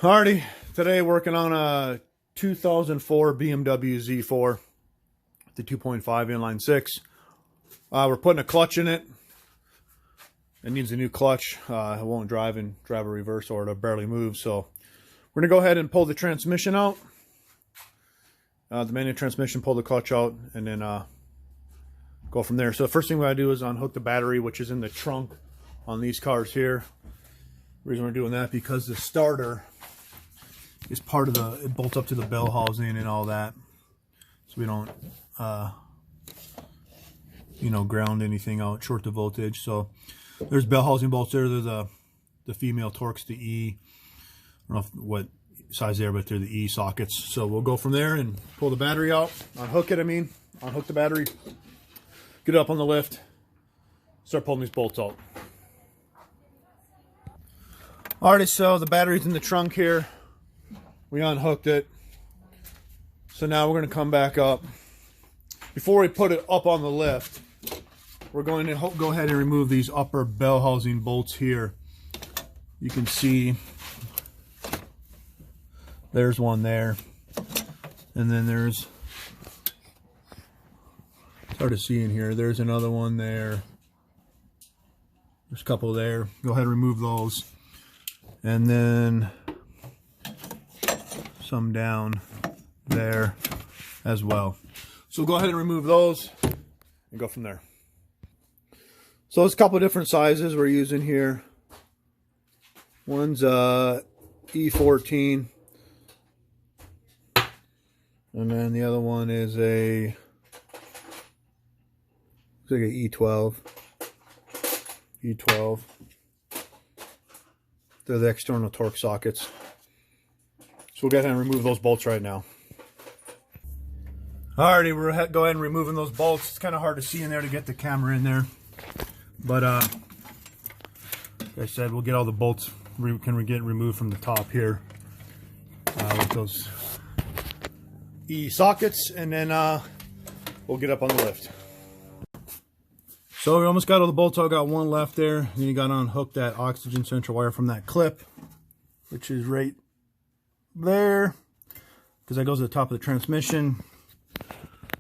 Alrighty, today working on a 2004 BMW Z4, the 2.5 inline six. We're putting a clutch in it. It needs a new clutch. It won't drive a reverse, or it'll barely move. So we're gonna go ahead and pull the transmission out. The manual transmission, pull the clutch out, and then go from there. So the first thing we gotta do is unhook the battery, which is in the trunk on these cars here. The reason we're doing that because the starter is part of the, it bolts up to the bell housing and all that, so we don't ground anything out, short the voltage. So there's bell housing bolts there. There's the female Torx, the E, I don't know what size they are, but they're the E sockets. So we'll go from there and pull the battery out, unhook it, unhook the battery, get it up on the lift, start pulling these bolts out. Alrighty, so the battery's in the trunk here. We unhooked it. So now we're going to come back up. Before we put it up on the lift, we're going to go ahead and remove these upper bell housing bolts here. You can see there's one there. And then there's, it's hard to see in here, there's another one there. There's a couple there. Go ahead and remove those. And then some down there as well. So go ahead and remove those and go from there. So there's a couple of different sizes we're using here. One's E14, and then the other one is looks like an E12. E12. They're the external Torx sockets. So we'll go ahead and remove those bolts right now. Alrighty, we're going to go ahead and removing those bolts. It's kind of hard to see in there to get the camera in there. But like I said, we'll get all the bolts can get removed from the top here with those E sockets, and then we'll get up on the lift. So we almost got all the bolts out. Got one left there. And then you got to unhook that oxygen central wire from that clip, which is right there, because that goes to the top of the transmission.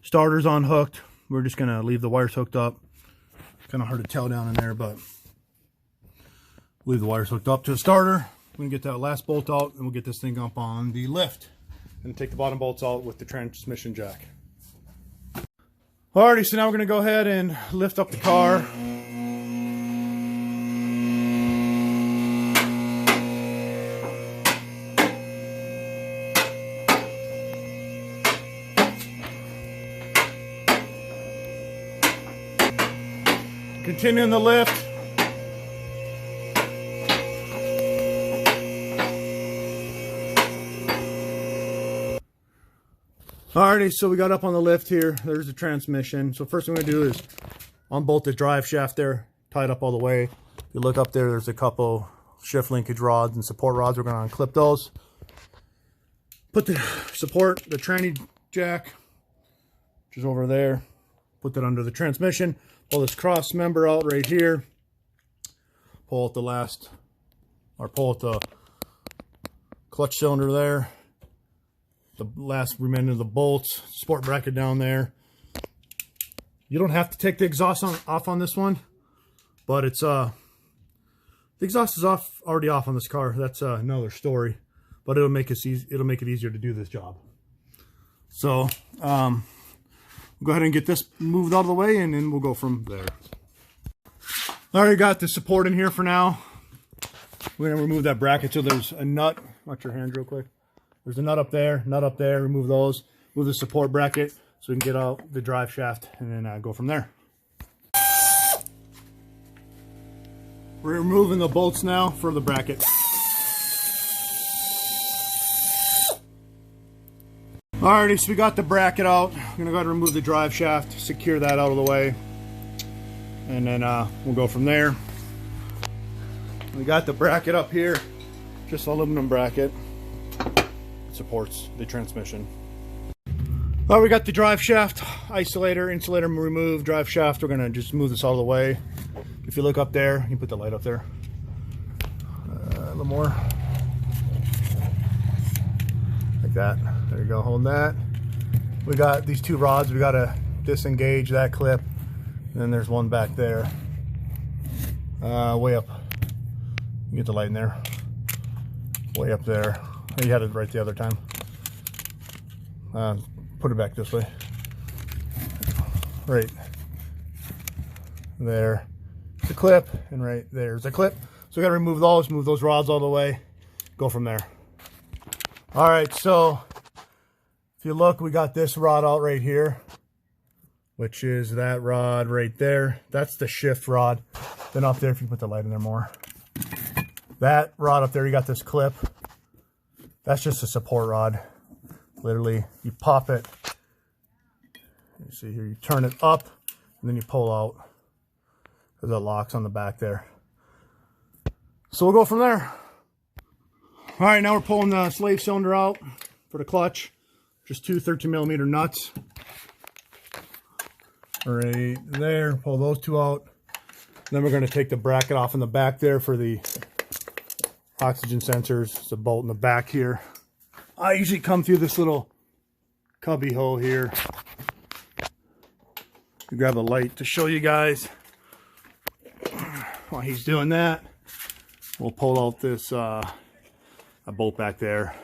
Starter's unhooked. We're just going to leave the wires hooked up. Kind of hard to tell down in there, but leave the wires hooked up to the starter. We're going to get that last bolt out, and we'll get this thing up on the lift and take the bottom bolts out with the transmission jack. Alrighty, so now we're going to go ahead and lift up the car. Continuing the lift. Alrighty, so we got up on the lift here. There's the transmission. So first thing we're going to do is unbolt the drive shaft there, tie it up all the way. If you look up there, there's a couple shift linkage rods and support rods. We're going to unclip those. Put the support, the tranny jack, which is over there. Put that under the transmission. Pull this cross member out right here. Pull out the pull out the clutch cylinder there. The last remaining of the bolts, support bracket down there. You don't have to take the exhaust off on this one, but it's the exhaust is already off on this car. That's another story, but it'll make it easier to do this job. So we'll go ahead and get this moved out of the way, and then we'll go from there. Alright, got the support in here for now. We're gonna remove that bracket. So there's a nut. Watch your hands real quick. There's a nut up there, remove those. Move the support bracket so we can get out the drive shaft, and then go from there. We're removing the bolts now for the bracket. Alrighty, so we got the bracket out. I'm gonna go ahead and remove the drive shaft, secure that out of the way, and then we'll go from there. We got the bracket up here, just an aluminum bracket. Supports the transmission. We got the drive shaft insulator removed. Drive shaft, we're gonna just move this out of the way. If you look up there, you can put the light up there a little more. that. There you go, hold that. We got these two rods, we gotta disengage that clip. And then there's one back there. Way up. You get the light in there. Way up there. Oh, you had it right the other time. Put it back this way. Right there. The clip, and right there's the clip. So we gotta remove those, move those rods all the way, go from there. All right, so if you look, we got this rod out right here, which is that rod right there. That's the shift rod. Then up there, if you put the light in there more, that rod up there, you got this clip. That's just a support rod. Literally, you pop it. You see here, you turn it up, and then you pull out, because it locks on the back there. So we'll go from there. All right, now we're pulling the slave cylinder out for the clutch. Just two 13mm nuts. Right there, pull those two out. Then we're going to take the bracket off in the back there for the oxygen sensors. It's a bolt in the back here. I usually come through this little cubby hole here. Grab a light to show you guys. While he's doing that, we'll pull out this a bolt back there.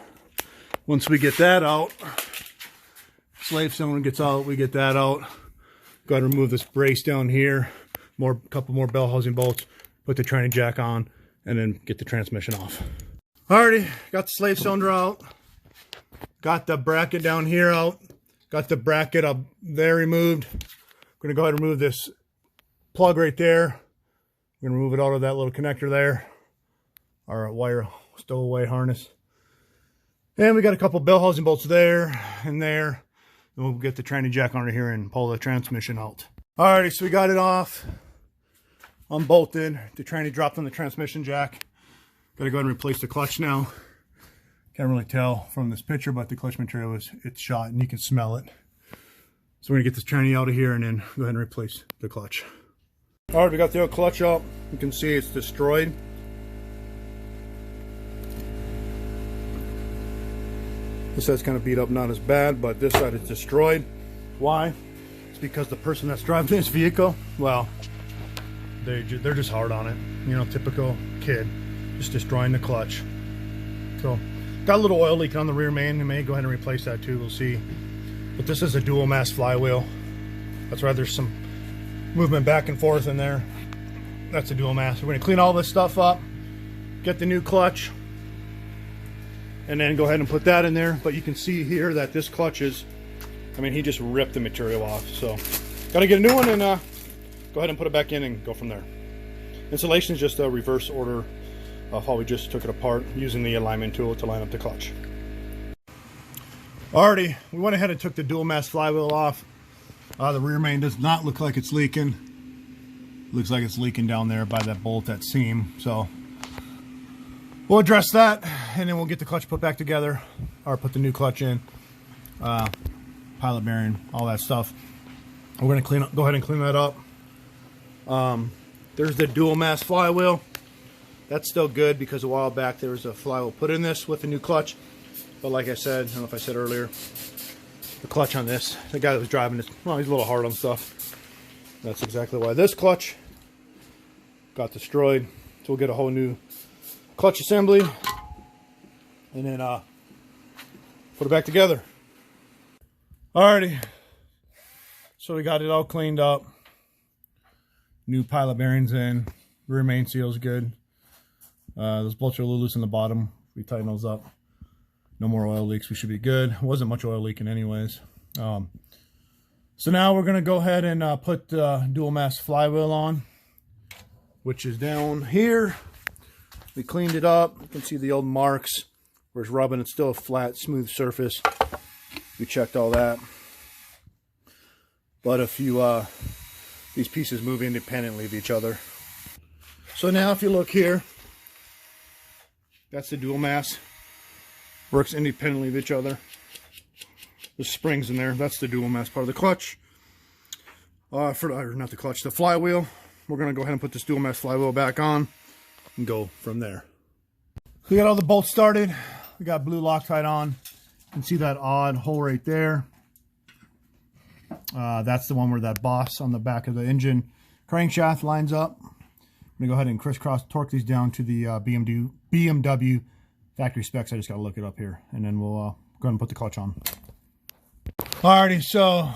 Once we get that out, slave cylinder gets out, we get that out. Got to remove this brace down here. Couple more bell housing bolts. Put the tranny jack on, and then get the transmission off. Alrighty, got the slave cylinder out. Got the bracket down here out. Got the bracket up there removed. I'm gonna go ahead and remove this plug right there. We're gonna remove it out of that little connector there. Our wire stowaway harness. And we got a couple bell housing bolts there and there. Then we'll get the tranny jack under here and pull the transmission out. Alrighty, so we got it off. Unbolted. The tranny dropped on the transmission jack. Gotta go ahead and replace the clutch now. Can't really tell from this picture, but the clutch material it's shot and you can smell it. So we're gonna get this tranny out of here and then go ahead and replace the clutch. All right, we got the old clutch up. You can see it's destroyed. This side's kind of beat up, not as bad, but this side is destroyed. Why? It's because the person that's driving this vehicle, well, they're just hard on it. You know, typical kid, just destroying the clutch. So, got a little oil leak on the rear main. We may go ahead and replace that too, we'll see. But this is a dual mass flywheel. That's why there's some movement back and forth in there. That's a dual mass. We're gonna clean all this stuff up, get the new clutch, and then go ahead and put that in there. But you can see here that this clutch is, I mean, he just ripped the material off. So, gotta get a new one and go ahead and put it back in and go from there. Installation is just a reverse order of how we just took it apart using the alignment tool to line up the clutch. Alrighty, we went ahead and took the dual mass flywheel off. The rear main does not look like it's leaking. Looks like it's leaking down there by that bolt, that seam. So we'll address that and then we'll get the clutch put back together, or put the new clutch in, pilot bearing, all that stuff. We're gonna go ahead and clean that up. There's the dual mass flywheel. That's still good because a while back there was a flywheel put in this with the new clutch. But like I said, I don't know if I said earlier, the clutch on this, the guy that was driving this, well, he's a little hard on stuff. That's exactly why this clutch got destroyed. So we'll get a whole new clutch assembly and then put it back together. Alrighty, so we got it all cleaned up. New pilot bearings in, rear main seal's good. Those bolts are a little loose in the bottom. We tighten those up. No more oil leaks, we should be good. Wasn't much oil leaking anyways. So now we're gonna go ahead and put the dual mass flywheel on, which is down here. We cleaned it up. You can see the old marks where it's rubbing. It's still a flat, smooth surface. We checked all that. But a few, these pieces move independently of each other. So now if you look here, that's the dual mass. Works independently of each other. There's springs in there. That's the dual mass part of the clutch. Not the clutch, the flywheel. We're going to go ahead and put this dual mass flywheel back on and go from there. We got all the bolts started. We got blue Loctite on. can see that odd hole right there. That's the one where that boss on the back of the engine crankshaft lines up. I'm going to go ahead and crisscross torque these down to the BMW factory specs. I just got to look it up here, and then we'll go ahead and put the clutch on. Alrighty, so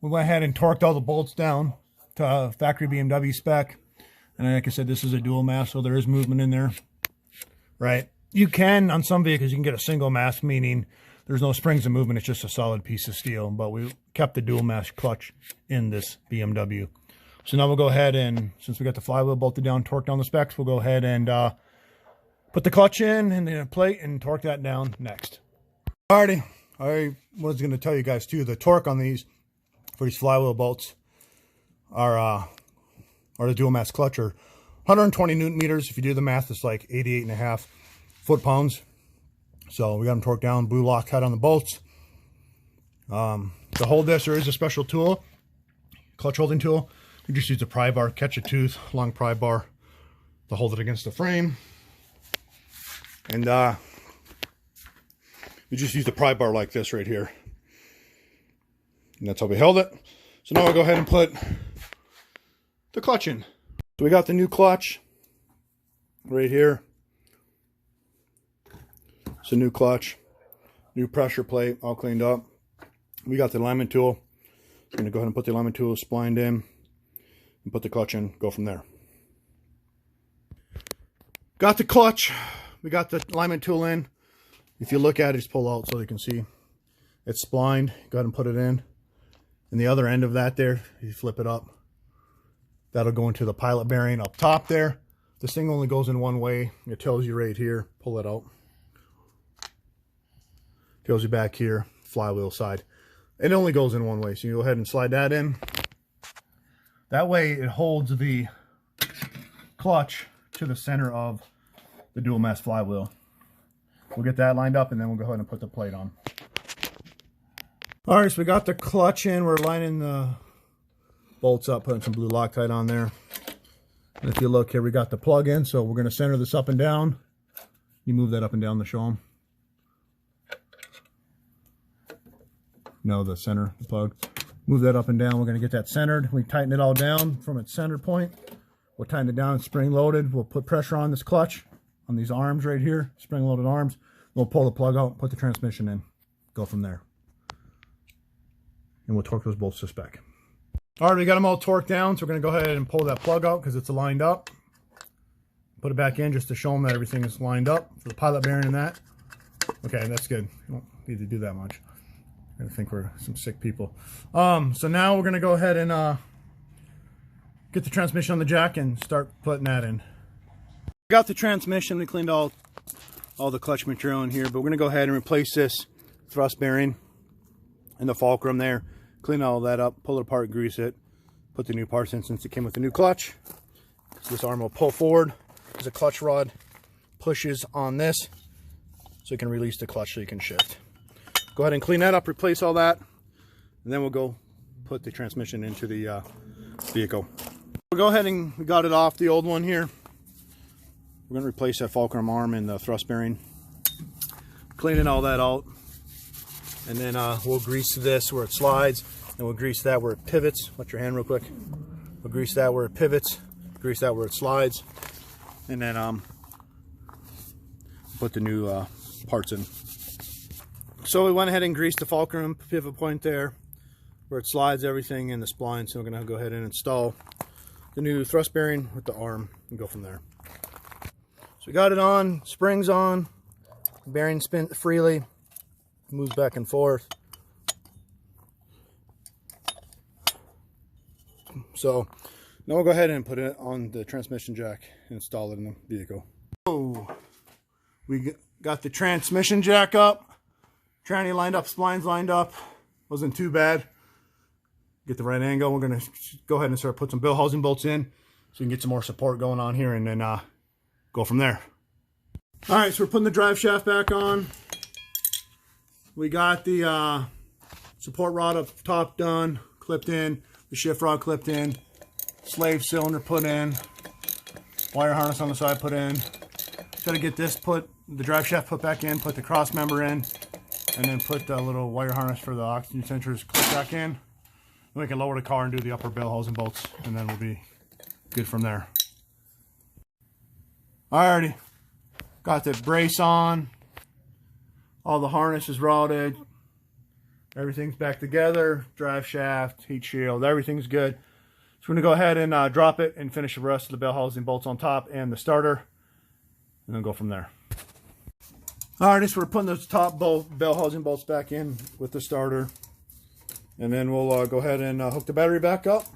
we went ahead and torqued all the bolts down to factory BMW spec. And like I said, this is a dual mass, so there is movement in there, right? You can, on some vehicles, you can get a single mass, meaning there's no springs of movement. It's just a solid piece of steel. But we kept the dual mass clutch in this BMW. So now we'll go ahead and, since we got the flywheel bolted down, torqued down the specs, we'll go ahead and put the clutch in the plate and torque that down next. Alrighty, I was going to tell you guys too, the torque on these, for these flywheel bolts, are the dual mass clutch are 120 Newton meters. If you do the math, it's like 88.5 foot-pounds. So we got them torqued down, blue Loctite on the bolts. To hold this, there is a special tool, clutch holding tool. You just use a pry bar, catch a tooth, long pry bar to hold it against the frame. And you just use the pry bar like this right here. And that's how we held it. So now I'll go ahead and put the clutch in. So we got the new clutch right here. It's a new clutch, new pressure plate, all cleaned up. We got the alignment tool. I'm going to go ahead and put the alignment tool splined in and put the clutch in, go from there. Got the clutch. We got the alignment tool in. If you look at it, just pull out so you can see it's splined. Go ahead and put it in. And the other end of that there, if you flip it up, that'll go into the pilot bearing up top there. This thing only goes in one way. It tells you right here. Pull it out. Tells you back here, flywheel side. It only goes in one way, so you go ahead and slide that in. That way it holds the clutch to the center of the dual mass flywheel. We'll get that lined up and then we'll go ahead and put the plate on. Alright, so we got the clutch in. We're lining the bolts up, putting some blue Loctite on there. And if you look here, we got the plug in, so we're going to center this up and down. You move that up and down to show them. No, the center, the plug. Move that up and down. We're going to get that centered. We tighten it all down from its center point. We'll tighten it down, spring loaded. We'll put pressure on this clutch, on these arms right here, spring loaded arms. We'll pull the plug out, put the transmission in, go from there. And we'll torque those bolts to spec. All right, we got them all torqued down, so we're going to go ahead and pull that plug out because it's lined up. Put it back in just to show them that everything is lined up for the pilot bearing and that. Okay, that's good. You don't need to do that much. I think we're some sick people. So now we're going to go ahead and get the transmission on the jack and start putting that in. Got the transmission. We cleaned all the clutch material in here, but we're going to go ahead and replace this thrust bearing and the fulcrum there. Clean all that up, pull it apart, grease it, put the new parts in since it came with the new clutch. So this arm will pull forward as a clutch rod pushes on this so you can release the clutch so you can shift. Go ahead and clean that up, replace all that, and then we'll go put the transmission into the vehicle. We'll go ahead and we got it off the old one here. We're going to replace that fulcrum arm and the thrust bearing. Cleaning all that out. And then we'll grease this where it slides, and we'll grease that where it pivots. Watch your hand real quick. We'll grease that where it pivots, grease that where it slides, and then put the new parts in. So we went ahead and greased the fulcrum pivot point there where it slides everything in the spline. So we're going to go ahead and install the new thrust bearing with the arm and go from there. So we got it on, springs on, bearing spins freely, moves back and forth. So now we'll go ahead and put it on the transmission jack and install it in the vehicle. Oh, we got the transmission jack up, tranny lined up, splines lined up. Wasn't too bad. Get the right angle. We're going to go ahead and start put some bill housing bolts in so we can get some more support going on here and then go from there. All right, so we're putting the drive shaft back on. We got the support rod up top done, clipped in, the shift rod clipped in, slave cylinder put in, wire harness on the side put in. Got to get this put the drive shaft put back in, put the cross member in, and then put the little wire harness for the oxygen sensors clip back in. We can lower the car and do the upper bell housing bolts, and then we'll be good from there. Alrighty, got the brace on. All the harness is routed. Everything's back together. Drive shaft, heat shield, everything's good. So we're gonna go ahead and drop it and finish the rest of the bell housing bolts on top and the starter, and then go from there. Alright, so we're putting those top bell housing bolts back in with the starter, and then we'll go ahead and hook the battery back up.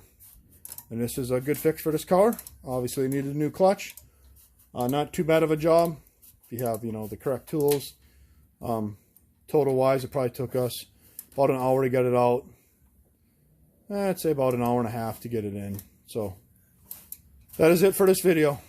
And this is a good fix for this car. Obviously, it needed a new clutch. Not too bad of a job if you have, you know, the correct tools. Total wise, it probably took us about an hour to get it out. I'd say about an hour and a half to get it in. So that is it for this video.